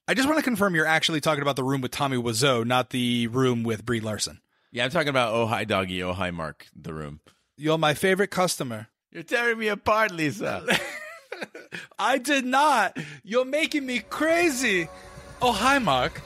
I just want to confirm you're actually talking about the room with Tommy Wiseau, not the room with Brie Larson. Yeah, I'm talking about Oh Hi Doggy, Oh Hi Mark, the room. You're my favorite customer. You're tearing me apart, Lisa. I did not. You're making me crazy. Oh, hi, Mark.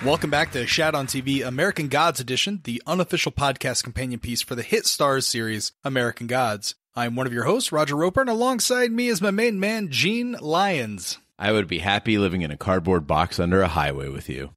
Welcome back to Shout on TV American Gods Edition, the unofficial podcast companion piece for the hit Starz series American Gods. I'm one of your hosts, Roger Roper, and alongside me is my main man, Gene Lyons. I would be happy living in a cardboard box under a highway with you.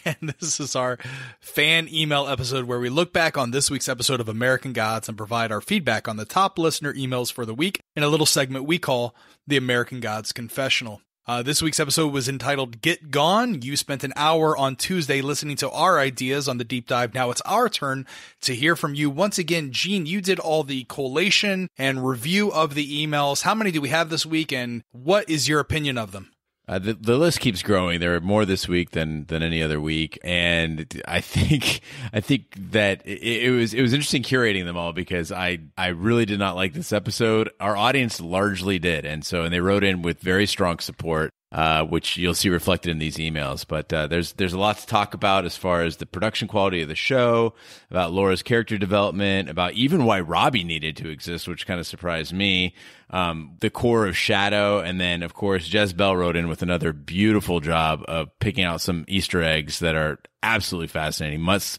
And this is our fan email episode where we look back on this week's episode of American Gods and provide our feedback on the top listener emails for the week in a little segment we call the American Gods Confessional. This week's episode was entitled Git Gone. You spent an hour on Tuesday listening to our ideas on the deep dive. Now it's our turn to hear from you. Once again, Gene, you did all the collation and review of the emails. How many do we have this week, and what is your opinion of them? The list keeps growing. There are more this week than any other week, and I think that it was interesting curating them all because I really did not like this episode. Our audience largely did, and they wrote in with very strong support, which you'll see reflected in these emails. But there's a lot to talk about as far as the production quality of the show, about Laura's character development, about even why Robbie needed to exist, which kind of surprised me. The core of Shadow, and then of course Jez Bell wrote in with another beautiful job of picking out some Easter eggs that are absolutely fascinating. Must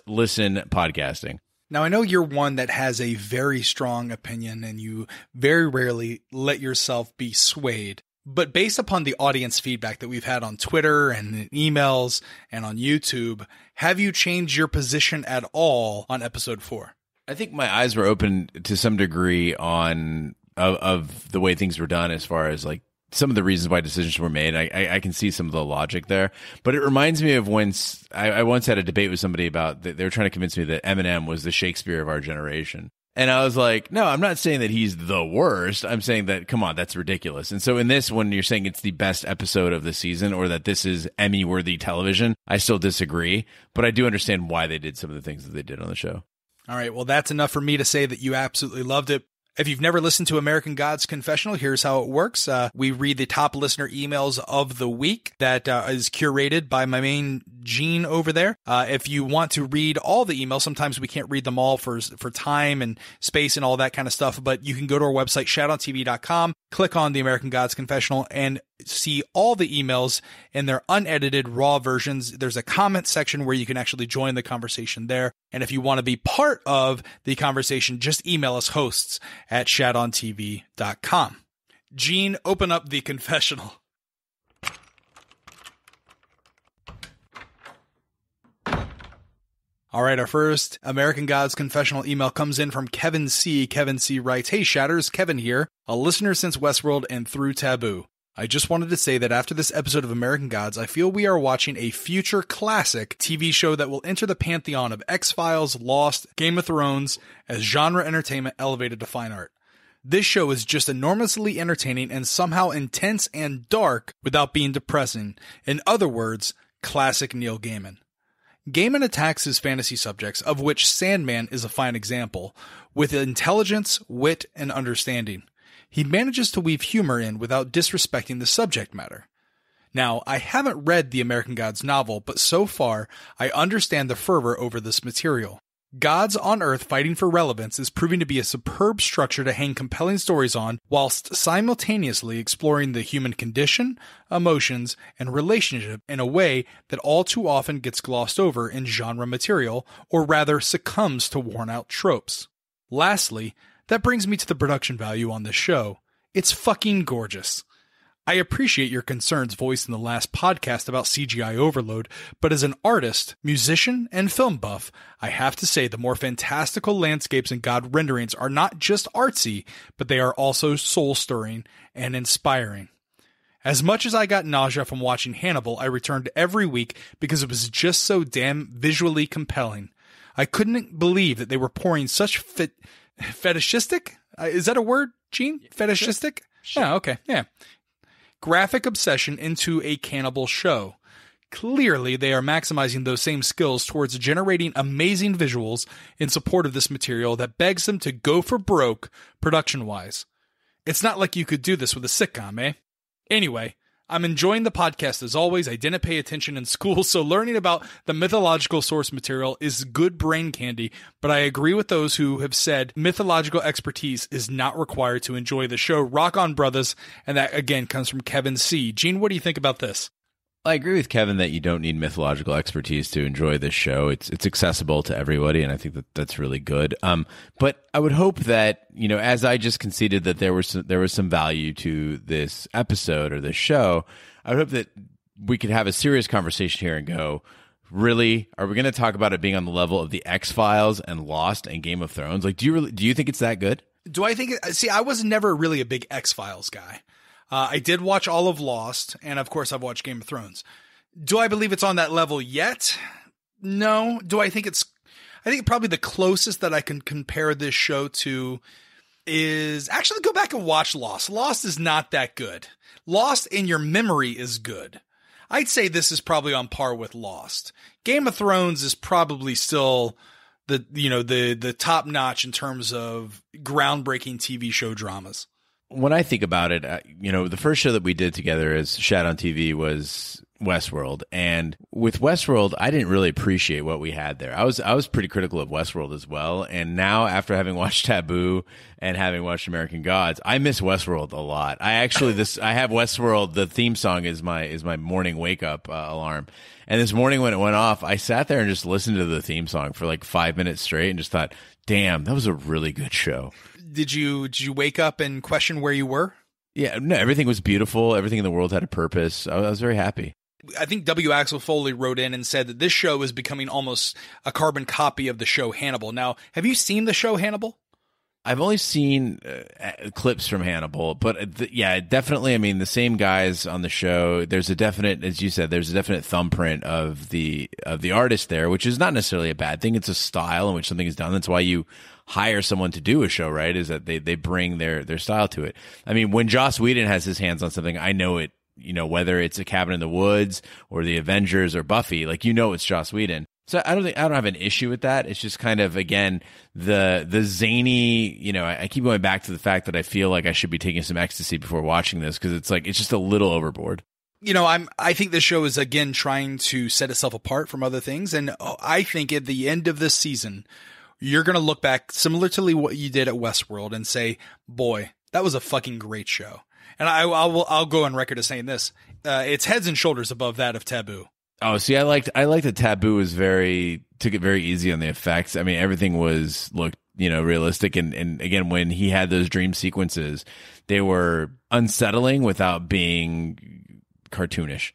listen podcasting. Now, I know you're one that has a very strong opinion and you very rarely let yourself be swayed. But based upon the audience feedback that we've had on Twitter and in emails and on YouTube, have you changed your position at all on episode 4? I think my eyes were open to some degree on of the way things were done as far as like some of the reasons why decisions were made. I can see some of the logic there, but it reminds me of when I once had a debate with somebody about they were trying to convince me that Eminem was the Shakespeare of our generation. And I was like, no, I'm not saying that he's the worst. I'm saying that, come on, that's ridiculous. And so in this, when you're saying it's the best episode of the season or that this is Emmy-worthy television, I still disagree. But I do understand why they did some of the things that they did on the show. All right, well, that's enough for me to say that you absolutely loved it. If you've never listened to American Gods Confessional, here's how it works. We read the top listener emails of the week that is curated by my main Gene over there. If you want to read all the emails, sometimes we can't read them all for time and space and all that kind of stuff, but you can go to our website, shoutontv.com, click on the American Gods Confessional, and see all the emails in their unedited raw versions. There's a comment section where you can actually join the conversation there. And if you want to be part of the conversation, just email us hosts@shoutontv.com. Gene, open up the confessional. All right, our first American Gods Confessional email comes in from Kevin C. Kevin C. writes, "Hey, Shatters, Kevin here, a listener since Westworld and through Taboo. I just wanted to say that after this episode of American Gods, I feel we are watching a future classic TV show that will enter the pantheon of X-Files, Lost, Game of Thrones, as genre entertainment elevated to fine art. This show is just enormously entertaining and somehow intense and dark without being depressing. In other words, classic Neil Gaiman. Gaiman attacks his fantasy subjects, of which Sandman is a fine example, with intelligence, wit, and understanding. He manages to weave humor in without disrespecting the subject matter. Now, I haven't read the American Gods novel, but so far, I understand the fervor over this material. Gods on Earth fighting for relevance is proving to be a superb structure to hang compelling stories on, whilst simultaneously exploring the human condition, emotions, and relationship in a way that all too often gets glossed over in genre material, or rather succumbs to worn-out tropes. Lastly, that brings me to the production value on this show. It's fucking gorgeous. I appreciate your concerns voiced in the last podcast about CGI overload, but as an artist, musician, and film buff, I have to say the more fantastical landscapes and god renderings are not just artsy, but they are also soul-stirring and inspiring. As much as I got nausea from watching Hannibal, I returned every week because it was just so damn visually compelling. I couldn't believe that they were pouring such Fetishistic? Is that a word, Gene? Fetishistic? Sure. Yeah, okay. Yeah. Graphic obsession into a cannibal show. Clearly, they are maximizing those same skills towards generating amazing visuals in support of this material that begs them to go for broke production-wise. It's not like you could do this with a sitcom, eh? Anyway, I'm enjoying the podcast as always. I didn't pay attention in school, so learning about the mythological source material is good brain candy, but I agree with those who have said mythological expertise is not required to enjoy the show. Rock on, brothers. And that, again, comes from Kevin C. Gene, what do you think about this? I agree with Kevin that you don't need mythological expertise to enjoy this show. It's accessible to everybody, and I think that's really good. But I would hope that, as I just conceded that there was some value to this episode or this show, I would hope that we could have a serious conversation here and go, really, are we going to talk about it being on the level of the X-Files and Lost and Game of Thrones? Like, do you think it's that good? Do I think? See, I was never really a big X-Files guy. I did watch all of Lost, and of course I've watched Game of Thrones. Do I believe it's on that level yet? No. Do I think I think probably the closest that I can compare this show to is actually go back and watch Lost. Lost is not that good. Lost in your memory is good. I'd say this is probably on par with Lost. Game of Thrones is probably still the top notch in terms of groundbreaking TV show dramas. When I think about it, the first show that we did together as Shat on TV was Westworld, and with Westworld, I didn't really appreciate what we had there. I was pretty critical of Westworld as well, and now after having watched Taboo and having watched American Gods, I miss Westworld a lot. I have Westworld. The theme song is my morning wake up alarm, and this morning when it went off, I sat there and just listened to the theme song for like 5 minutes straight, and just thought, damn, that was a really good show. Did you wake up and question where you were? Yeah, no, everything was beautiful. Everything in the world had a purpose. I was very happy. I think W. Axel Foley wrote in and said that this show is becoming almost a carbon copy of the show Hannibal. Now, have you seen the show Hannibal? I've only seen clips from Hannibal, but definitely. I mean, the same guys on the show. There's a definite, as you said, there's a definite thumbprint of the artist there, which is not necessarily a bad thing. It's a style in which something is done. That's why you hire someone to do a show, right? Is that they bring their style to it. I mean, when Joss Whedon has his hands on something, I know it. Whether it's A Cabin in the Woods or The Avengers or Buffy, it's Joss Whedon. So I don't have an issue with that. It's just kind of, again, the zany, I keep going back to the fact that I feel like I should be taking some ecstasy before watching this, because it's just a little overboard. I think this show is, again, trying to set itself apart from other things. And I think at the end of this season, you're going to look back similar to what you did at Westworld and say, boy, that was a fucking great show. And I'll go on record as saying this. It's heads and shoulders above that of Taboo. Oh, see, I liked that Taboo took it very easy on the effects. I mean, everything looked realistic. And again, when he had those dream sequences, they were unsettling without being cartoonish.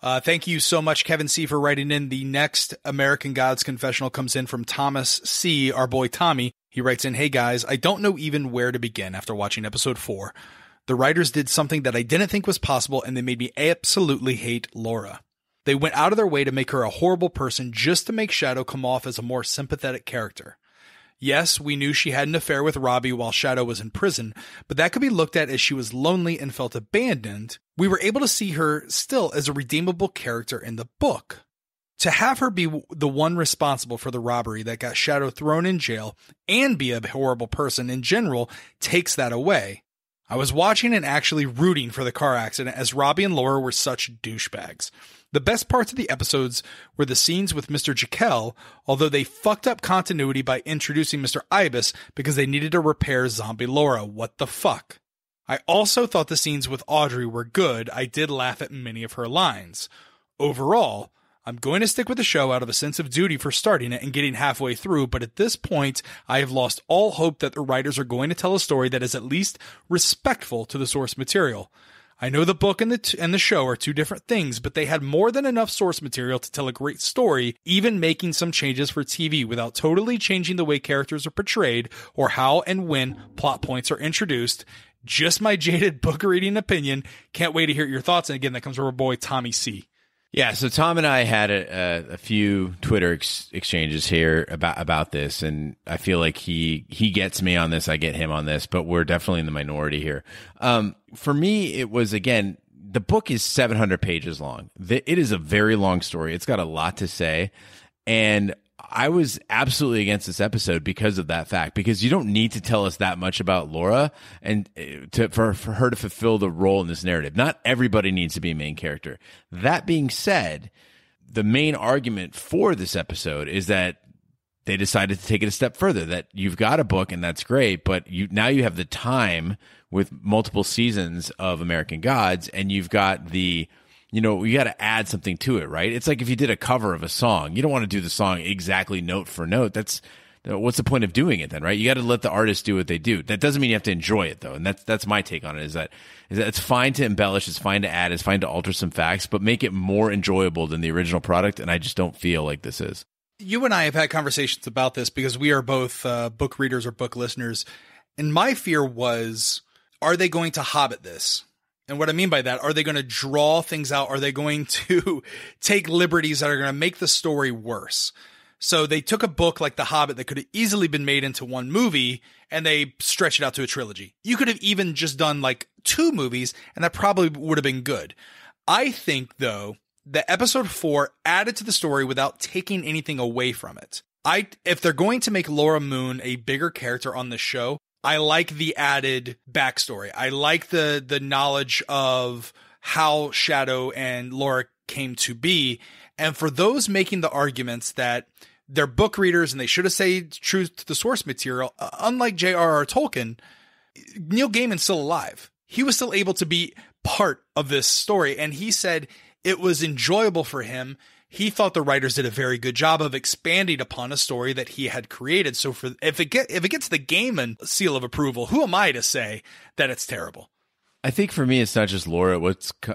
Thank you so much, Kevin C., for writing in. The next American Gods confessional comes in from Thomas C., our boy Tommy. He writes in, "Hey guys, I don't know even where to begin after watching episode 4. The writers did something that I didn't think was possible, and they made me absolutely hate Laura. They went out of their way to make her a horrible person just to make Shadow come off as a more sympathetic character. Yes, we knew she had an affair with Robbie while Shadow was in prison, but that could be looked at as she was lonely and felt abandoned. We were able to see her still as a redeemable character in the book. To have her be the one responsible for the robbery that got Shadow thrown in jail and be a horrible person in general takes that away. I was watching and actually rooting for the car accident as Robbie and Laura were such douchebags. The best parts of the episodes were the scenes with Mr. Jekyll, although they fucked up continuity by introducing Mr. Ibis because they needed to repair zombie Laura. What the fuck? I also thought the scenes with Audrey were good. I did laugh at many of her lines. Overall, I'm going to stick with the show out of a sense of duty for starting it and getting halfway through, but at this point, I have lost all hope that the writers are going to tell a story that is at least respectful to the source material. I know the book and the show are two different things, but they had more than enough source material to tell a great story, even making some changes for TV without totally changing the way characters are portrayed or how and when plot points are introduced. Just my jaded book reading opinion. Can't wait to hear your thoughts. And again, that comes from our boy Tommy C. Yeah, so Tom and I had a few Twitter exchanges here about this, and I feel like he gets me on this, I get him on this, but we're definitely in the minority here. For me, it was, again, the book is 700 pages long. It is a very long story. It's got a lot to say, and I was absolutely against this episode because of that fact, because you don't need to tell us that much about Laura and for her to fulfill the role in this narrative. Not everybody needs to be a main character. That being said, the main argument for this episode is that they decided to take it a step further, that you've got a book and that's great, but now you have the time with multiple seasons of American Gods, and you've got you got to add something to it, right? It's like if you did a cover of a song, you don't want to do the song exactly note for note. What's the point of doing it then, right? You got to let the artist do what they do. That doesn't mean you have to enjoy it, though. And that's my take on it, is that it's fine to embellish, it's fine to add, it's fine to alter some facts, but make it more enjoyable than the original product. And I just don't feel like this is. You and I have had conversations about this because we are both book readers or book listeners. And my fear was, are they going to Hobbit this? And what I mean by that, are they going to draw things out? Are they going to take liberties that are going to make the story worse? So they took a book like The Hobbit that could have easily been made into one movie, and they stretched it out to a trilogy. You could have even just done like 2 movies, and that probably would have been good. I think, though, that episode 4 added to the story without taking anything away from it. If they're going to make Laura Moon a bigger character on the show, I like the added backstory. I like the knowledge of how Shadow and Laura came to be. And for those making the arguments that they're book readers and they should have stayed true to the source material, unlike J.R.R. Tolkien, Neil Gaiman's still alive. He was still able to be part of this story. And he said it was enjoyable for him. He thought the writers did a very good job of expanding upon a story that he had created. So if it gets the Gaiman seal of approval, who am I to say that it's terrible? I think for me, it's not just Laura.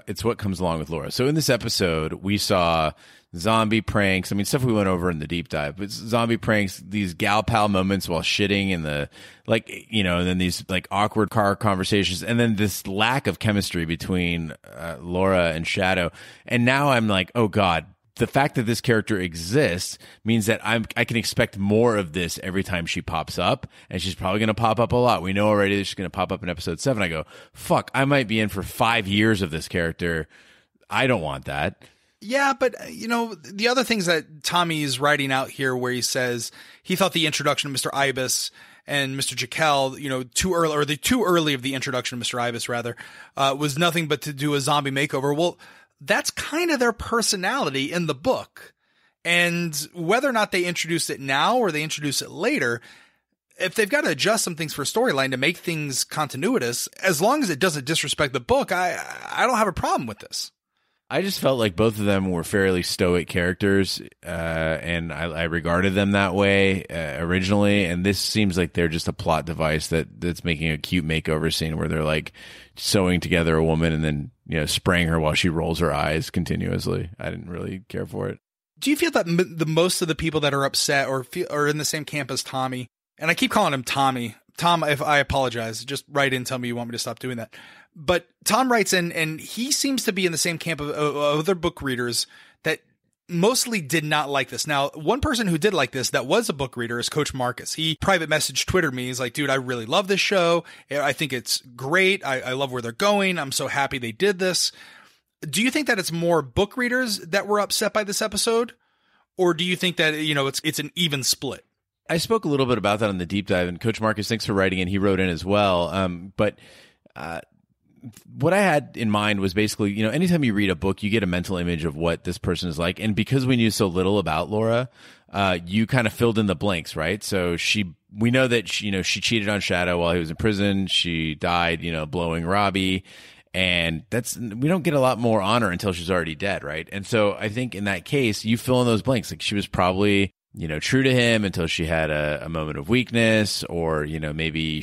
It's what comes along with Laura. So in this episode, we saw zombie pranks. I mean, stuff we went over in the deep dive, but zombie pranks, these gal pal moments while shitting in the, and then these like awkward car conversations, and then this lack of chemistry between Laura and Shadow. And now I'm like, oh God. The fact that this character exists means that I can expect more of this every time she pops up, and she's probably going to pop up a lot. We know already that she's going to pop up in episode 7. I go, fuck, I might be in for 5 years of this character. I don't want that. Yeah, but, the other things that Tommy is writing out here where he says he thought the introduction of Mr. Ibis and Mr. Jekyll, too early, or the too early of the introduction of Mr. Ibis, rather, was nothing but to do a zombie makeover. Well, that's kind of their personality in the book. And whether or not they introduce it now or they introduce it later, if they've got to adjust some things for storyline to make things continuous, as long as it doesn't disrespect the book, I don't have a problem with this. I just felt like both of them were fairly stoic characters, and I regarded them that way originally. And this seems like they're just a plot device that's making a cute makeover scene where they're like sewing together a woman and then spraying her while she rolls her eyes continuously. I didn't really care for it. Do you feel that the most of the people that are upset or are in the same camp as Tommy, and I keep calling him Tommy. Tom, if I apologize, just write in, tell me you want me to stop doing that. But Tom writes in, and he seems to be in the same camp of other book readers that mostly did not like this. Now, one person who did like this that was a book reader is Coach Marcus. He private messaged Twittered me. He's like, dude, I really love this show. I think it's great. I love where they're going. I'm so happy they did this. Do you think that it's more book readers that were upset by this episode? Or do you think that, it's an even split? I spoke a little bit about that on the deep dive, and Coach Marcus, thanks for writing in. He wrote in as well. But what I had in mind was basically, anytime you read a book, you get a mental image of what this person is like. And because we knew so little about Laura, you kind of filled in the blanks, right? So we know that she cheated on Shadow while he was in prison. She died, blowing Robbie. And we don't get a lot more on her until she's already dead, right? And so I think in that case, you fill in those blanks. Like she was probably, true to him until she had a moment of weakness, or, maybe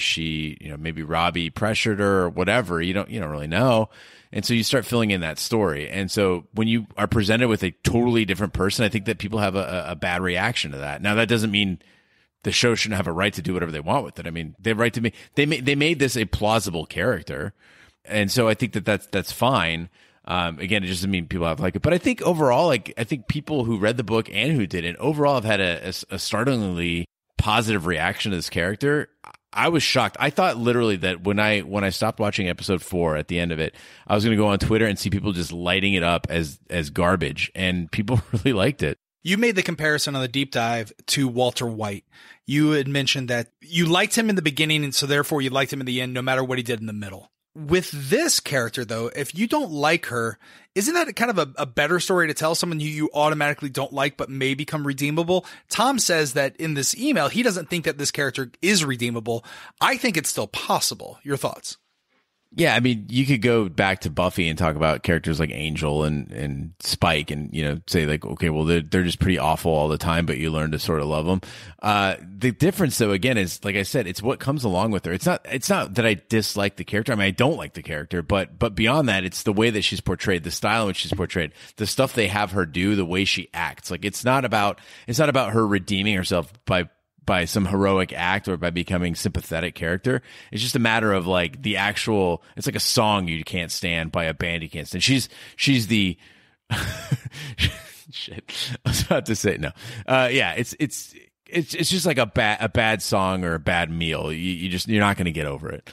maybe Robbie pressured her or whatever. You don't really know. And so you start filling in that story. And so when you are presented with a totally different person, I think that people have a bad reaction to that. Now, that doesn't mean the show shouldn't have a right to do whatever they want with it. I mean, they have a right to they made this a plausible character. And so I think that's fine. Again, it doesn't mean people have to like it, but I think overall, I think people who read the book and who didn't overall have had a startlingly positive reaction to this character. I was shocked. I thought literally that when I stopped watching episode 4 at the end of it, I was going to go on Twitter and see people just lighting it up as garbage, and people really liked it. You made the comparison on the deep dive to Walter White. You had mentioned that you liked him in the beginning, and so therefore you liked him in the end, no matter what he did in the middle. With this character, though, if you don't like her, isn't that kind of a better story to tell, someone you automatically don't like but may become redeemable? Tom says that in this email, he doesn't think that this character is redeemable. I think it's still possible. Your thoughts? Yeah, I mean, you could go back to Buffy and talk about characters like Angel and Spike and, say like, okay, well, they're just pretty awful all the time, but you learn to sort of love them. The difference, though, again, is, like I said, it's what comes along with her. It's not that I dislike the character. I mean, I don't like the character, but beyond that, it's the way that she's portrayed, the style in which she's portrayed, the stuff they have her do, the way she acts. Like, it's not about her redeeming herself by some heroic act or by becoming sympathetic character. It's just a matter of like it's like a song you can't stand by a band you can't stand. She's the shit. I was about to say no. Yeah, it's just like a bad song or a bad meal. You're not going to get over it.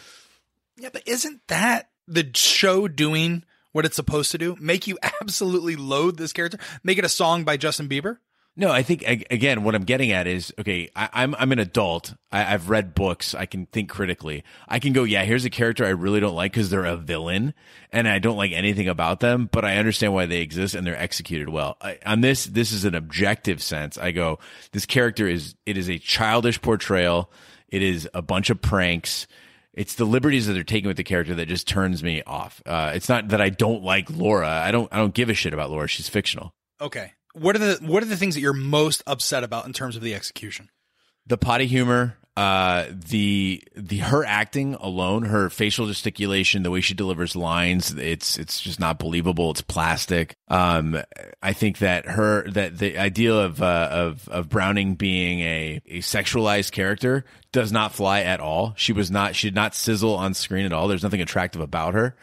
Yeah, but isn't that the show doing what it's supposed to do? Make you absolutely loathe this character? Make it a song by Justin Bieber? No, I think, again, what I'm getting at is, okay, I'm an adult. I've read books. I can think critically. I can go, yeah, here's a character I really don't like because they're a villain and I don't like anything about them, but I understand why they exist and they're executed well. On this is an objective sense. I go, this character it is a childish portrayal. It is a bunch of pranks. It's the liberties that they're taking with the character that just turns me off. It's not that I don't like Laura. I don't give a shit about Laura. She's fictional. Okay. What are the things that you're most upset about in terms of the execution? The potty humor, the her acting alone, her facial gesticulation, the way she delivers lines, it's just not believable. It's plastic. I think that the idea of Browning being a sexualized character does not fly at all. She did not sizzle on screen at all. There's nothing attractive about her.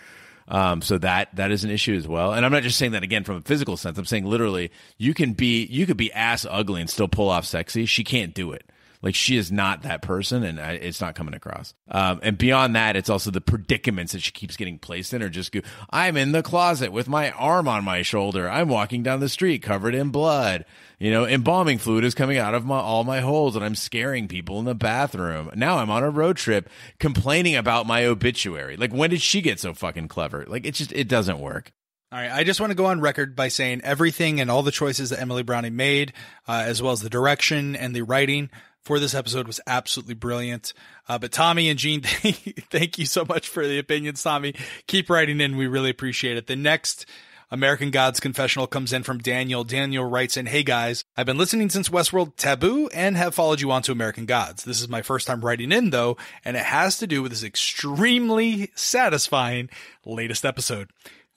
So that is an issue as well. And I'm not just saying that again from a physical sense. I'm saying literally you could be ass ugly and still pull off sexy. She can't do it. Like, she is not that person, and it's not coming across. And beyond that, it's also the predicaments that she keeps getting placed in, or just go, I'm in the closet with my arm on my shoulder. I'm walking down the street covered in blood. Embalming fluid is coming out of all my holes, and I'm scaring people in the bathroom. Now I'm on a road trip complaining about my obituary. Like, when did she get so fucking clever? Like, it doesn't work. All right, I just want to go on record by saying everything and all the choices that Emily Browning made, as well as the direction and the writing for this episode, was absolutely brilliant. But Tommy and Gene, thank you so much for the opinions, Tommy. Keep writing in. We really appreciate it. The next American Gods confessional comes in from Daniel. Daniel writes in, hey guys, I've been listening since Westworld Taboo and have followed you on to American Gods. This is my first time writing in, though, and it has to do with this extremely satisfying latest episode.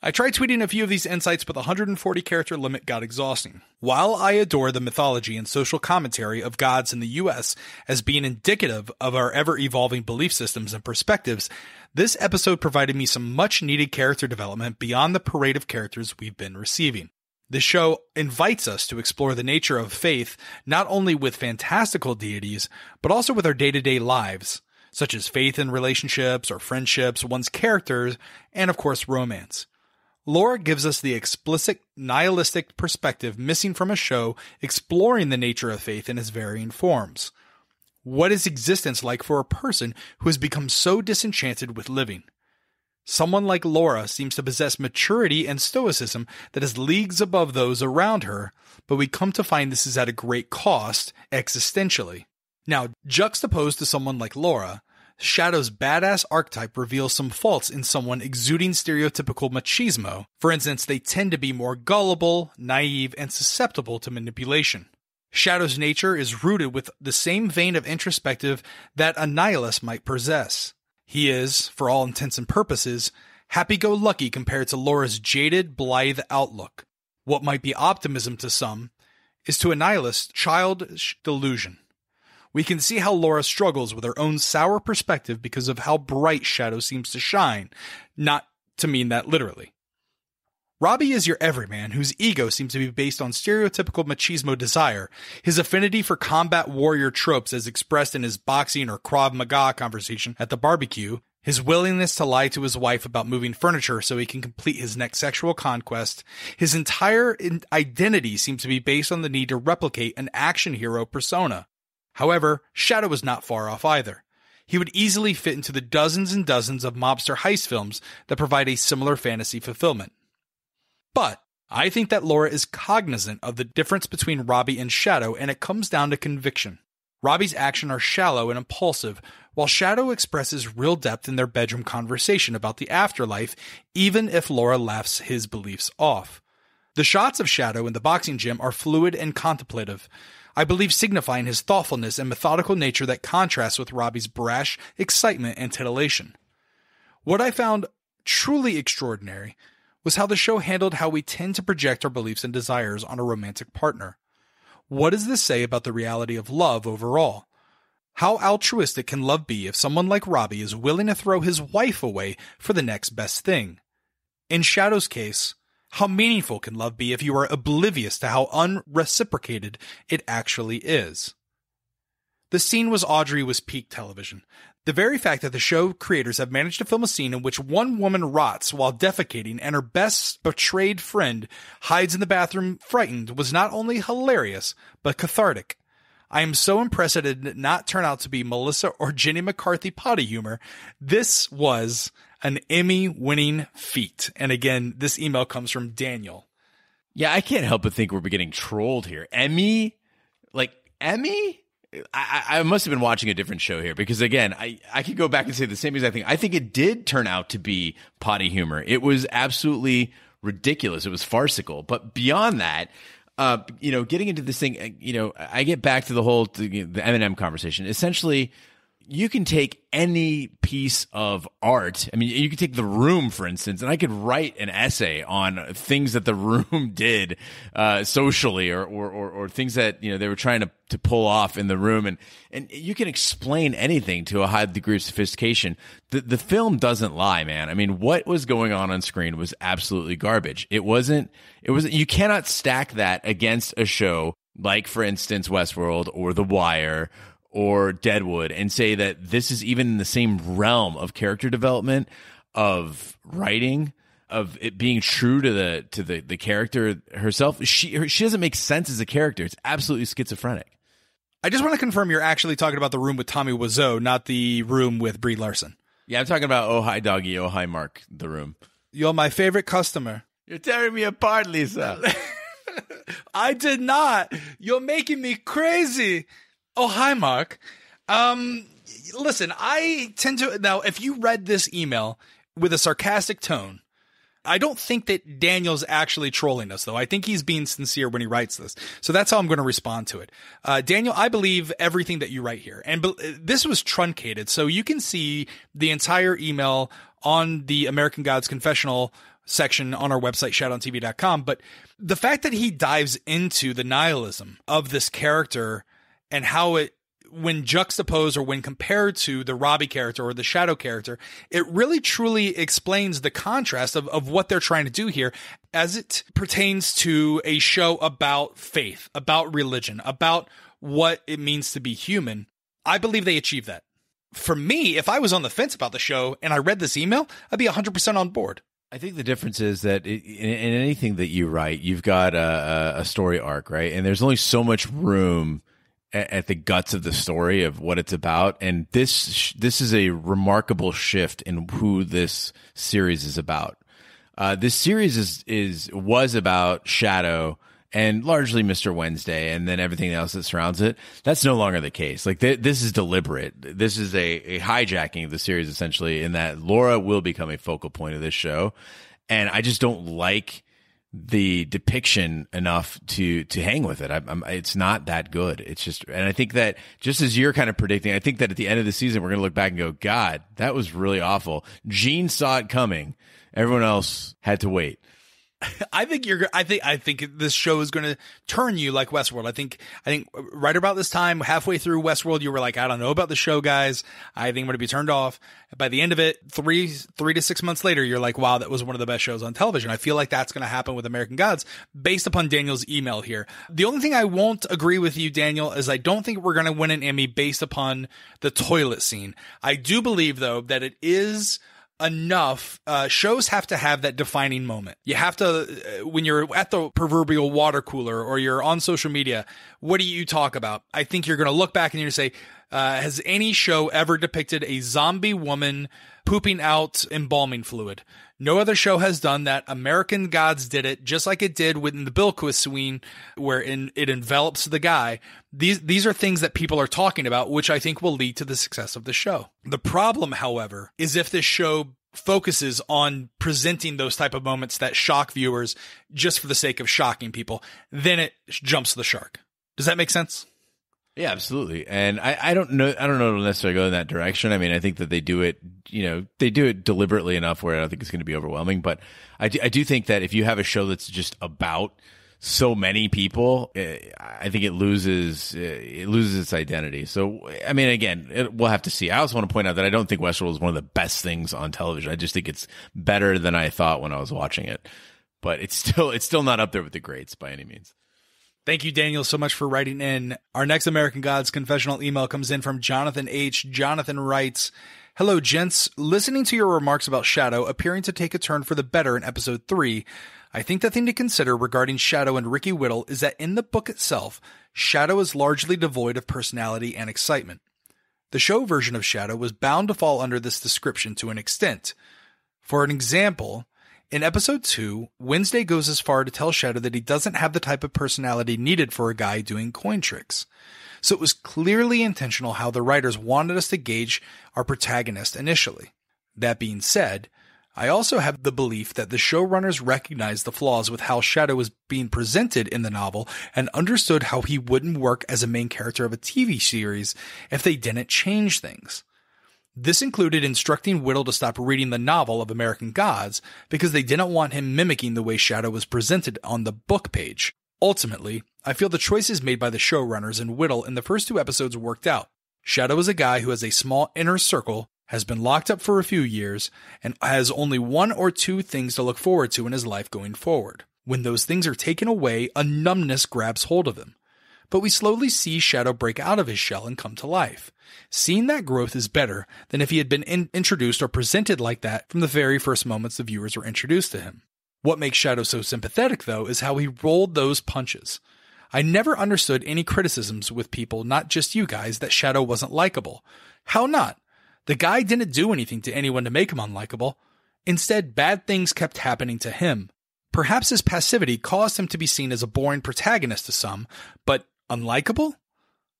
I tried tweeting a few of these insights, but the 140 character limit got exhausting. While I adore the mythology and social commentary of gods in the US as being indicative of our ever-evolving belief systems and perspectives, this episode provided me some much-needed character development beyond the parade of characters we've been receiving. The show invites us to explore the nature of faith, not only with fantastical deities, but also with our day-to-day lives, such as faith in relationships or friendships, one's characters, and of course romance. Laura gives us the explicit, nihilistic perspective missing from a show exploring the nature of faith in its varying forms. What is existence like for a person who has become so disenchanted with living? Someone like Laura seems to possess maturity and stoicism that is leagues above those around her, but we come to find this is at a great cost existentially. Now, juxtaposed to someone like Laura, Shadow's badass archetype reveals some faults in someone exuding stereotypical machismo. For instance, they tend to be more gullible, naive, and susceptible to manipulation. Shadow's nature is rooted with the same vein of introspective that a nihilist might possess. He is, for all intents and purposes, happy-go-lucky compared to Laura's jaded, blithe outlook. What might be optimism to some is to a nihilist childish delusion. We can see how Laura struggles with her own sour perspective because of how bright Shadow seems to shine, not to mean that literally. Robbie is your everyman whose ego seems to be based on stereotypical machismo desire, his affinity for combat warrior tropes as expressed in his boxing or Krav Maga conversation at the barbecue, his willingness to lie to his wife about moving furniture so he can complete his next sexual conquest. His entire identity seems to be based on the need to replicate an action hero persona. However, Shadow was not far off either. He would easily fit into the dozens and dozens of mobster heist films that provide a similar fantasy fulfillment. But I think that Laura is cognizant of the difference between Robbie and Shadow, and it comes down to conviction. Robbie's actions are shallow and impulsive, while Shadow expresses real depth in their bedroom conversation about the afterlife, even if Laura laughs his beliefs off. The shots of Shadow in the boxing gym are fluid and contemplative, I believe signifying his thoughtfulness and methodical nature that contrasts with Robbie's brash excitement and titillation. What I found truly extraordinary was how the show handled how we tend to project our beliefs and desires on a romantic partner. What does this say about the reality of love overall? How altruistic can love be if someone like Robbie is willing to throw his wife away for the next best thing? In Shadow's case, how meaningful can love be if you are oblivious to how unreciprocated it actually is? The scene was peak television. The very fact that the show creators have managed to film a scene in which one woman rots while defecating and her best betrayed friend hides in the bathroom frightened was not only hilarious, but cathartic. I am so impressed that it did not turn out to be Melissa or Jenny McCarthy potty humor. This was an Emmy-winning feat. And again, this email comes from Daniel. Yeah, I can't help but think we're getting trolled here. Emmy? Like, Emmy? I must have been watching a different show here because, again, I could go back and say the same exact thing. I think it did turn out to be potty humor. It was absolutely ridiculous. It was farcical. But beyond that, getting into this thing, I get back to the whole the Eminem conversation. Essentially, you can take any piece of art. I mean, you could take The Room, for instance, and I could write an essay on things that The Room did socially or things that they were trying to pull off in The Room, and you can explain anything to a high degree of sophistication. The film doesn't lie, man. I mean, what was going on screen was absolutely garbage. It wasn't. You cannot stack that against a show like, for instance, Westworld or The Wire or Deadwood and say that this is even in the same realm of character development, of writing, of it being true to the character herself. She doesn't make sense as a character. It's absolutely schizophrenic. I just want to confirm you're actually talking about The Room with Tommy Wiseau, not The Room with Brie Larson. Yeah, I'm talking about Oh Hi Doggy, Oh Hi Mark, The Room. You're my favorite customer. You're tearing me apart, Lisa. I did not. You're making me crazy. Oh, hi, Mark. Listen, I tend to... Now, if you read this email with a sarcastic tone, I don't think that Daniel's actually trolling us, though. I think he's being sincere when he writes this. So that's how I'm going to respond to it. Daniel, I believe everything that you write here. And this was truncated, so you can see the entire email on the American Gods Confessional section on our website, shadowntv.com. But the fact that he dives into the nihilism of this character and how it, when juxtaposed or when compared to the Robbie character or the Shadow character, it really truly explains the contrast of what they're trying to do here as it pertains to a show about faith, about religion, about what it means to be human. I believe they achieved that. For me, if I was on the fence about the show and I read this email, I'd be 100% on board. I think the difference is that in anything that you write, you've got a story arc, right? And there's only so much room at the guts of the story of what it's about, and this is a remarkable shift in who this series is about. This series was about Shadow and largely Mr. Wednesday, and then everything else that surrounds it. That's no longer the case. Like this is deliberate. This is a hijacking of the series essentially, in that Laura will become a focal point of this show, and I just don't like the depiction enough to hang with it. It's not that good. It's just, and I think that just as you're kind of predicting, I think that at the end of the season, we're going to look back and go, God, that was really awful. Gene saw it coming. Everyone else had to wait. I think this show is going to turn you like Westworld. I think right about this time, halfway through Westworld, you were like, I don't know about the show, guys. I think I'm going to be turned off. By the end of it, 3 to 6 months later, you're like, wow, that was one of the best shows on television. I feel like that's going to happen with American Gods based upon Daniel's email here. The only thing I won't agree with you, Daniel, is I don't think we're going to win an Emmy based upon the toilet scene. I do believe, though, that it is enough. Shows have to have that defining moment. You have to, when you're at the proverbial water cooler or you're on social media, what do you talk about? I think you're going to look back and you're going to say, has any show ever depicted a zombie woman pooping out embalming fluid? No other show has done that. American Gods did it, just like it did within the Bilquis scene, where it envelops the guy. These are things that people are talking about, which I think will lead to the success of the show. The problem, however, is if this show focuses on presenting those type of moments that shock viewers just for the sake of shocking people, then it jumps the shark. Does that make sense? Yeah, absolutely. And I don't know it'll necessarily go in that direction. I mean, I think that they do it deliberately enough where I don't think it's going to be overwhelming. But I do think that if you have a show that's just about so many people, I think it loses its identity. So, I mean, again, we'll have to see. I also want to point out that I don't think Westworld is one of the best things on television. I just think it's better than I thought when I was watching it. But it's still not up there with the greats by any means. Thank you, Daniel, so much for writing in. Our next American Gods confessional email comes in from Jonathan H. Jonathan writes, "Hello, gents. Listening to your remarks about Shadow appearing to take a turn for the better in episode 3, I think the thing to consider regarding Shadow and Ricky Whittle is that in the book itself, Shadow is largely devoid of personality and excitement. The show version of Shadow was bound to fall under this description to an extent. For an example, in episode 2, Wednesday goes as far to tell Shadow that he doesn't have the type of personality needed for a guy doing coin tricks. So it was clearly intentional how the writers wanted us to gauge our protagonist initially. That being said, I also have the belief that the showrunners recognized the flaws with how Shadow was being presented in the novel and understood how he wouldn't work as a main character of a TV series if they didn't change things. This included instructing Whittle to stop reading the novel of American Gods because they didn't want him mimicking the way Shadow was presented on the book page. Ultimately, I feel the choices made by the showrunners and Whittle in the first 2 episodes worked out. Shadow is a guy who has a small inner circle, has been locked up for a few years, and has only 1 or 2 things to look forward to in his life going forward. When those things are taken away, a numbness grabs hold of him. But we slowly see Shadow break out of his shell and come to life. Seeing that growth is better than if he had been introduced or presented like that from the very first moments the viewers were introduced to him. What makes Shadow so sympathetic, though, is how he rolled those punches. I never understood any criticisms with people, not just you guys, that Shadow wasn't likable. How not? The guy didn't do anything to anyone to make him unlikable. Instead, bad things kept happening to him. Perhaps his passivity caused him to be seen as a boring protagonist to some, but unlikable?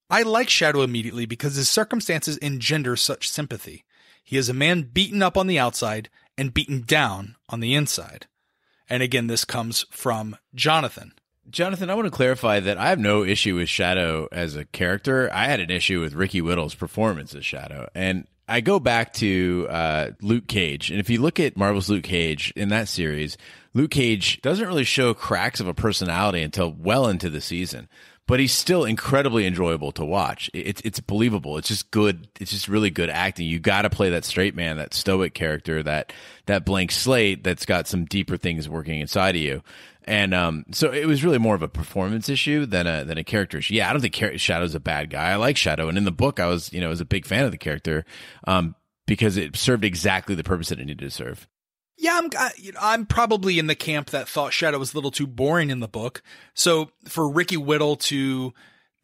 I like Shadow immediately because his circumstances engender such sympathy. He is a man beaten up on the outside and beaten down on the inside. And again, this comes from Jonathan. Jonathan, I want to clarify that I have no issue with Shadow as a character. I had an issue with Ricky Whittle's performance as Shadow. And I go back to Luke Cage. And if you look at Marvel's Luke Cage in that series, Luke Cage doesn't really show cracks of a personality until well into the season. But he's still incredibly enjoyable to watch. It's believable. It's just good. It's just really good acting. You got to play that straight man, that stoic character, that blank slate that's got some deeper things working inside of you. And so it was really more of a performance issue than a character issue. Yeah, I don't think Shadow's a bad guy. I like Shadow, and in the book, I was a big fan of the character because it served exactly the purpose that it needed to serve. Yeah, I'm probably in the camp that thought Shadow was a little too boring in the book. So for Ricky Whittle to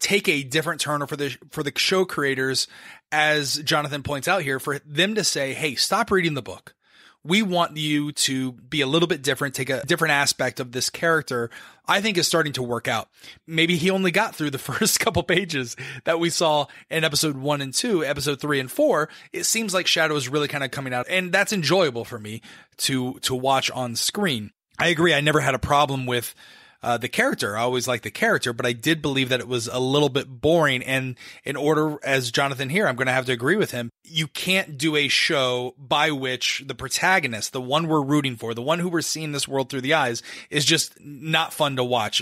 take a different turn, or for the show creators, as Jonathan points out here, for them to say, hey, stop reading the book. We want you to be a little bit different, take a different aspect of this character, I think is starting to work out. Maybe he only got through the first couple pages that we saw in episode 1 and 2, episode 3 and 4. It seems like Shadow is really kind of coming out, and that's enjoyable for me to watch on screen. I agree. I never had a problem with the character. I always liked the character, but I did believe that it was a little bit boring. And in order, as Jonathan here, I'm going to have to agree with him. You can't do a show by which the protagonist, the one we're rooting for, the one who we're seeing this world through the eyes, is just not fun to watch.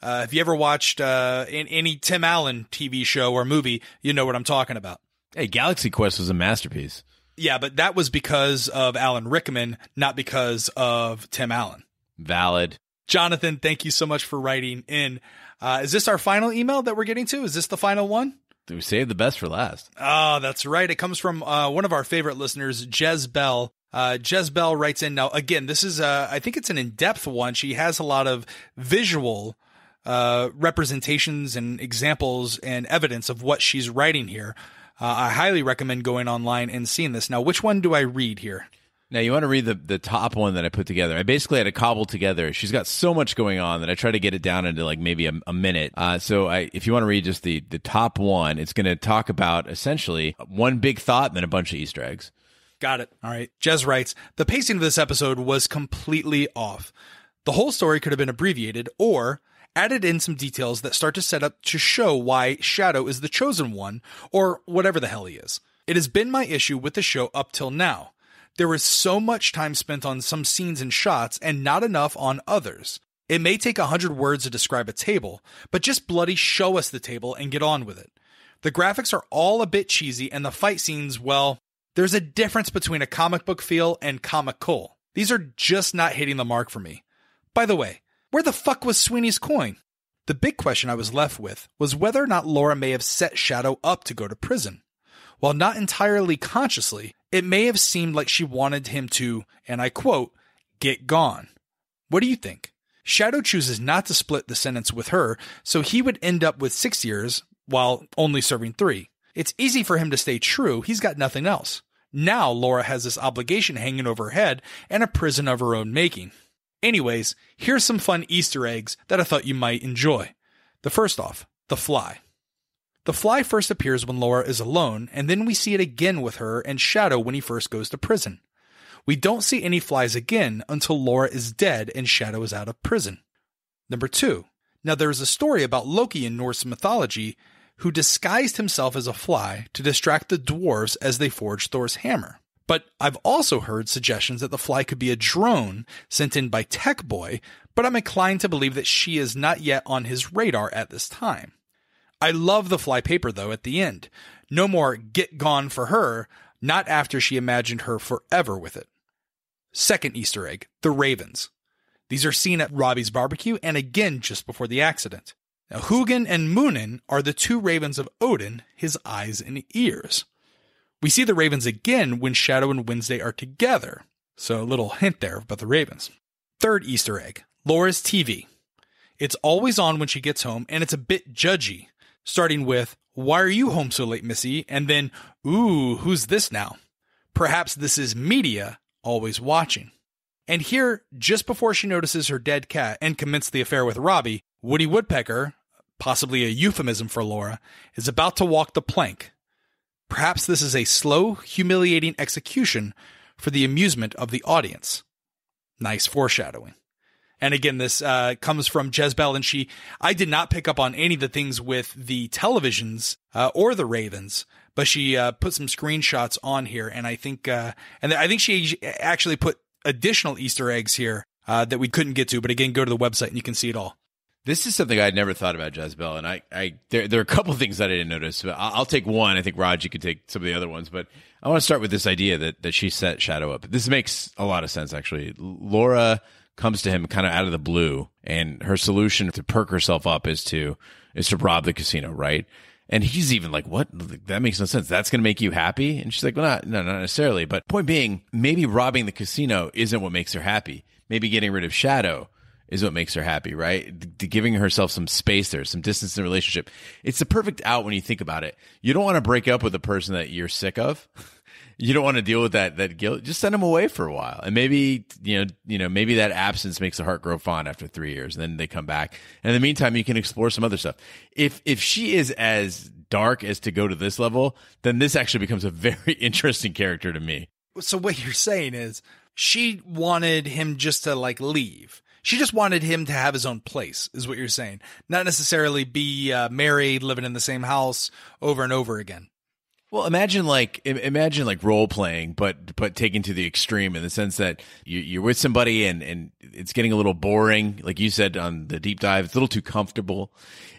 If you ever watched in any Tim Allen TV show or movie, you know what I'm talking about. Hey, Galaxy Quest was a masterpiece. Yeah, but that was because of Alan Rickman, not because of Tim Allen. Valid. Jonathan, thank you so much for writing in. Is this our final email that we're getting to? Is this the final one? We saved the best for last. Oh, that's right. It comes from one of our favorite listeners, Jez Bell. Jez Bell writes in. Now, again, this is, I think it's an in-depth one. She has a lot of visual representations and examples and evidence of what she's writing here. I highly recommend going online and seeing this. Now, which one do I read here? Now, you want to read the top one that I put together. I basically had to cobble together. She's got so much going on that I try to get it down into like maybe a minute. If you want to read just the top one, it's going to talk about essentially one big thought and then a bunch of Easter eggs. Got it. All right. Jez writes, the pacing of this episode was completely off. The whole story could have been abbreviated or added in some details that start to set up to show why Shadow is the chosen one, or whatever the hell he is. It has been my issue with the show up till now. There is so much time spent on some scenes and shots, and not enough on others. It may take 100 words to describe a table, but just bloody show us the table and get on with it. The graphics are all a bit cheesy, and the fight scenes, well, there's a difference between a comic book feel and comical. These are just not hitting the mark for me. By the way, where the fuck was Sweeney's coin? The big question I was left with was whether or not Laura may have set Shadow up to go to prison. While not entirely consciously, it may have seemed like she wanted him to, and I quote, get gone. What do you think? Shadow chooses not to split the sentence with her, so he would end up with 6 years while only serving 3. It's easy for him to stay true. He's got nothing else. Now Laura has this obligation hanging over her head and a prison of her own making. Anyways, here's some fun Easter eggs that I thought you might enjoy. The first off, the fly. The fly first appears when Laura is alone, and then we see it again with her and Shadow when he first goes to prison. We don't see any flies again until Laura is dead and Shadow is out of prison. Number 2. Now there is a story about Loki in Norse mythology who disguised himself as a fly to distract the dwarves as they forged Thor's hammer. But I've also heard suggestions that the fly could be a drone sent in by Tech Boy, but I'm inclined to believe that she is not yet on his radar at this time. I love the fly paper, though, at the end. No more Git Gone for her, not after she imagined her forever with it. Second Easter egg, the ravens. These are seen at Robbie's barbecue and again just before the accident. Now, Hugin and Munin are the 2 ravens of Odin, his eyes and ears. We see the ravens again when Shadow and Wednesday are together, so a little hint there about the ravens. Third Easter egg, Laura's TV. It's always on when she gets home, and it's a bit judgy, starting with, why are you home so late, Missy? And then, ooh, who's this now? Perhaps this is media always watching. And here, just before she notices her dead cat and commenced the affair with Robbie, Woody Woodpecker, possibly a euphemism for Laura, is about to walk the plank. Perhaps this is a slow, humiliating execution for the amusement of the audience. Nice foreshadowing. And again, this comes from Jez Bell, and I did not pick up on any of the things with the televisions or the ravens, but she put some screenshots on here, and I think she actually put additional Easter eggs here that we couldn't get to. But again, go to the website and you can see it all. This is something I'd never thought about, Jez Bell, and there are a couple of things that I didn't notice. But I'll take one. I think, Raj, you could take some of the other ones. But I want to start with this idea that she set Shadow up. This makes a lot of sense, actually. Laura comes to him kind of out of the blue, and her solution to perk herself up is to rob the casino, right? And he's even like, what? That makes no sense. That's going to make you happy? And she's like, well, not necessarily. But point being, maybe robbing the casino isn't what makes her happy. Maybe getting rid of Shadow is what makes her happy, right? Giving herself some space there, some distance in the relationship. It's the perfect out when you think about it. You don't want to break up with a person that you're sick of. You don't want to deal with that guilt. Just send them away for a while. And maybe, maybe that absence makes the heart grow fond after 3 years, and then they come back. And in the meantime, you can explore some other stuff. If she is as dark as to go to this level, then this actually becomes a very interesting character to me. So what you're saying is she wanted him just to leave. She just wanted him to have his own place, is what you're saying. Not necessarily be married, living in the same house over and over again. Well, imagine like role playing, but taken to the extreme in the sense that you're with somebody and it's getting a little boring. Like you said on the deep dive, it's a little too comfortable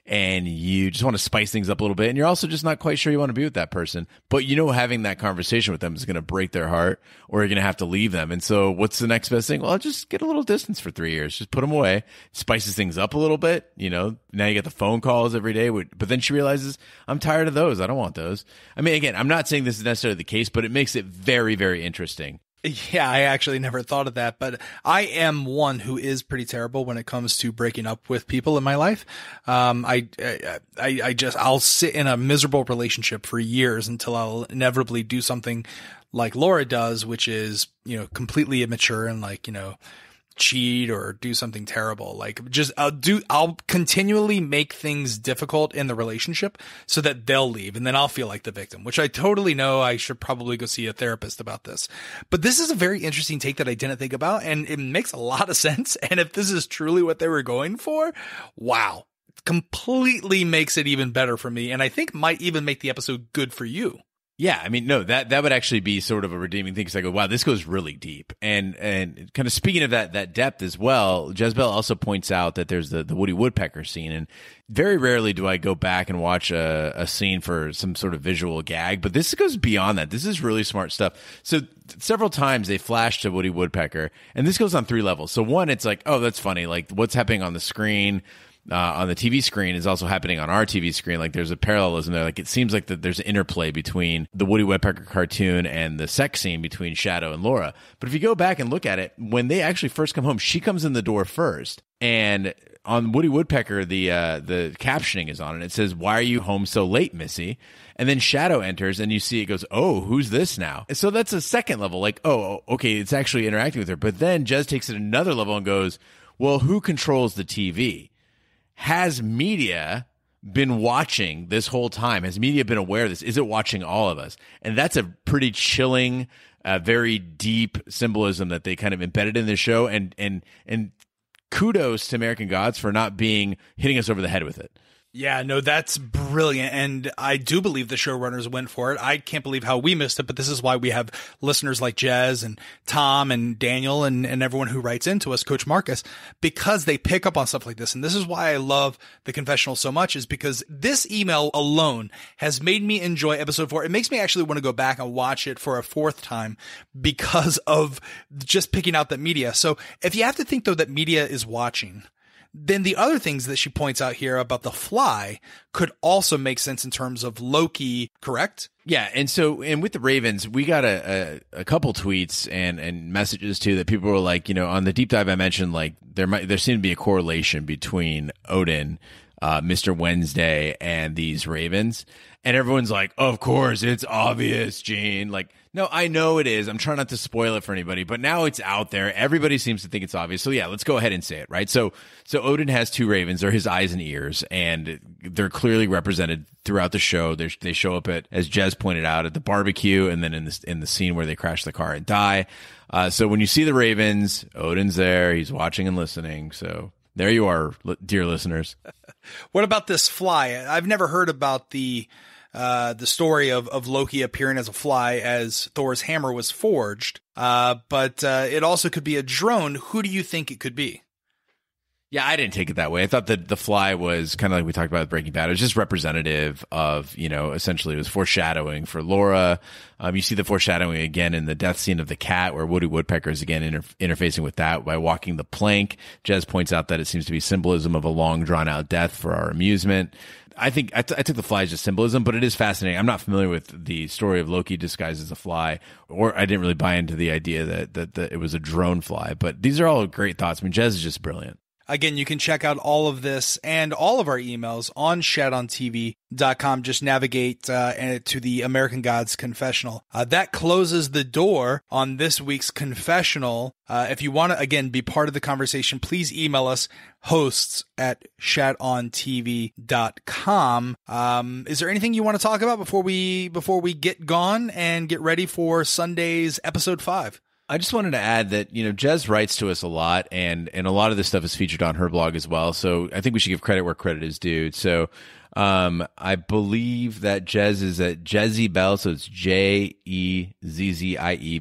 and you just want to spice things up a little bit. And you're also just not quite sure you want to be with that person, but having that conversation with them is going to break their heart or you're going to have to leave them. And so what's the next best thing? Well, just get a little distance for 3 years. Just put them away, spices things up a little bit. Now you get the phone calls every day, but then she realizes I'm tired of those. I don't want those. I mean, again, I'm not saying this is necessarily the case, but it makes it very, very interesting. Yeah, I actually never thought of that, but I am one who is pretty terrible when it comes to breaking up with people in my life. I'll sit in a miserable relationship for years until I'll inevitably do something like Laura does, which is, completely immature and cheat or do something terrible. I'll continually make things difficult in the relationship so that they'll leave and then I'll feel like the victim, which I totally know I should probably go see a therapist about this. But this is a very interesting take that I didn't think about and it makes a lot of sense. And if this is truly what they were going for, wow, completely makes it even better for me. And I think might even make the episode good for you. Yeah, I mean, no, that would actually be sort of a redeeming thing because I go, wow, this goes really deep. And kind of speaking of that depth as well, Jez Bell also points out that there's the Woody Woodpecker scene. And very rarely do I go back and watch a scene for some sort of visual gag, but this goes beyond that. This is really smart stuff. So several times they flash to Woody Woodpecker, and this goes on 3 levels. So one, it's like, oh, that's funny. Like what's happening on the screen on the TV screen is also happening on our TV screen. Like there's a parallelism there. Like it seems like that there's an interplay between the Woody Woodpecker cartoon and the sex scene between Shadow and Laura. But if you go back and look at it, when they actually first come home, she comes in the door first. And on Woody Woodpecker, the captioning is on and it says, "Why are you home so late, Missy?" And then Shadow enters and you see it goes, "Oh, who's this now?" And so that's a second level. Like, oh, okay, it's actually interacting with her. But then Jez takes it another level and goes, well, who controls the TV? Has media been watching this whole time? Has media been aware of this? Is it watching all of us? And that's a pretty chilling, very deep symbolism that they kind of embedded in the show. And kudos to American Gods for not hitting us over the head with it. Yeah, no, that's brilliant. And I do believe the showrunners went for it. I can't believe how we missed it, but this is why we have listeners like Jez and Tom and Daniel and everyone who writes into us, Coach Marcus, because they pick up on stuff like this. And this is why I love the confessional so much, is because this email alone has made me enjoy episode 4. It makes me actually want to go back and watch it for a 4th time because of just picking out that media. So if you have to think though that media is watching, then the other things that she points out here about the fly could also make sense in terms of Loki, correct? Yeah, and with the Ravens, we got a couple tweets and messages too that people were like, on the deep dive I mentioned, like there seemed to be a correlation between Odin, Mr. Wednesday, and these Ravens. And everyone's like, of course, it's obvious, Gene. Like, no, I know it is. I'm trying not to spoil it for anybody, but now it's out there. Everybody seems to think it's obvious. So yeah, let's go ahead and say it, right? So Odin has 2 ravens. They're his eyes and ears, and they're clearly represented throughout the show. They show up as Jez pointed out, at the barbecue, and then in the scene where they crash the car and die. So when you see the ravens, Odin's there. He's watching and listening. So there you are, dear listeners. What about this fly? I've never heard about the story of Loki appearing as a fly as Thor's hammer was forged. But it also could be a drone. Who do you think it could be? Yeah, I didn't take it that way. I thought that the fly was kind of like we talked about with Breaking Bad. It was just representative of, essentially it was foreshadowing for Laura. You see the foreshadowing again in the death scene of the cat, where Woody Woodpecker is again interfacing with that by walking the plank. Jez points out that it seems to be symbolism of a long drawn out death for our amusement. I think I took the fly as just symbolism, but it is fascinating. I'm not familiar with the story of Loki disguised as a fly, or I didn't really buy into the idea that it was a drone fly. But these are all great thoughts. I mean, Jez is just brilliant. Again, you can check out all of this and all of our emails on shadontv.com. Just navigate to the American Gods confessional. That closes the door on this week's confessional. If you want to, again, be part of the conversation, please email us, hosts@shadontv.com. Is there anything you want to talk about before we get gone and get ready for Sunday's episode 5? I just wanted to add that, Jez writes to us a lot, and a lot of this stuff is featured on her blog as well. So I think we should give credit where credit is due. So I believe that Jez is at Jezzy Bell, so it's JEZZIE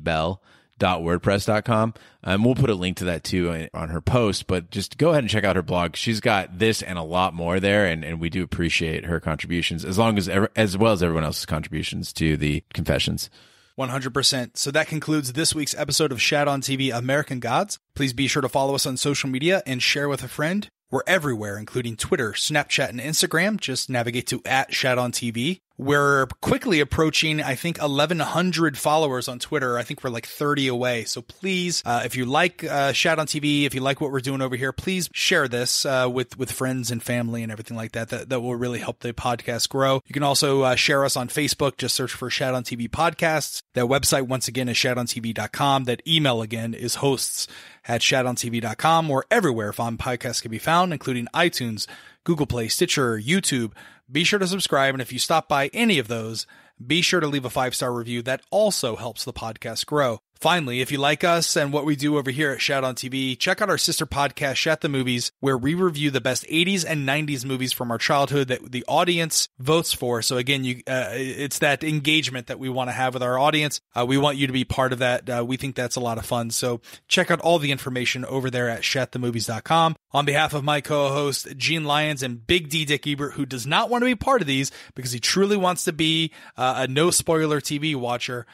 Bell.wordpress.com. And we'll put a link to that too on her post, but just go ahead and check out her blog. She's got this and a lot more there, and we do appreciate her contributions as well as everyone else's contributions to the confessions. 100%. So that concludes this week's episode of Shat on TV American Gods. Please be sure to follow us on social media and share with a friend. We're everywhere, including Twitter, Snapchat, and Instagram. Just navigate to @ShatOnTV. We're quickly approaching, I think, 1,100 followers on Twitter. I think we're like 30 away. So please, if you like Shat on TV, if you like what we're doing over here, please share this with friends and family and everything like that. That will really help the podcast grow. You can also share us on Facebook. Just search for Shat on TV Podcasts. That website, once again, is shatontv.com. That email, again, is hosts@shatontv.com, or everywhere fine podcasts can be found, including iTunes, Google Play, Stitcher, YouTube. Be sure to subscribe, and if you stop by any of those, be sure to leave a 5-star review. That also helps the podcast grow. Finally, if you like us and what we do over here at Shat on TV, check out our sister podcast, Shat the Movies, where we review the best 80s and 90s movies from our childhood that the audience votes for. So again, it's that engagement that we want to have with our audience. We want you to be part of that. We think that's a lot of fun. So check out all the information over there at shatthemovies.com. On behalf of my co-host, Gene Lyons, and Big D Dick Ebert, who does not want to be part of these because he truly wants to be a no-spoiler TV watcher,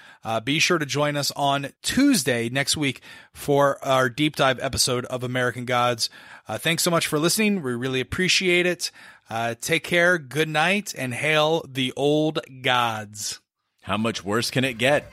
be sure to join us on Tuesday next week for our deep dive episode of American Gods. Thanks so much for listening. We really appreciate it. Take care, good night, and hail the old gods. How much worse can it get?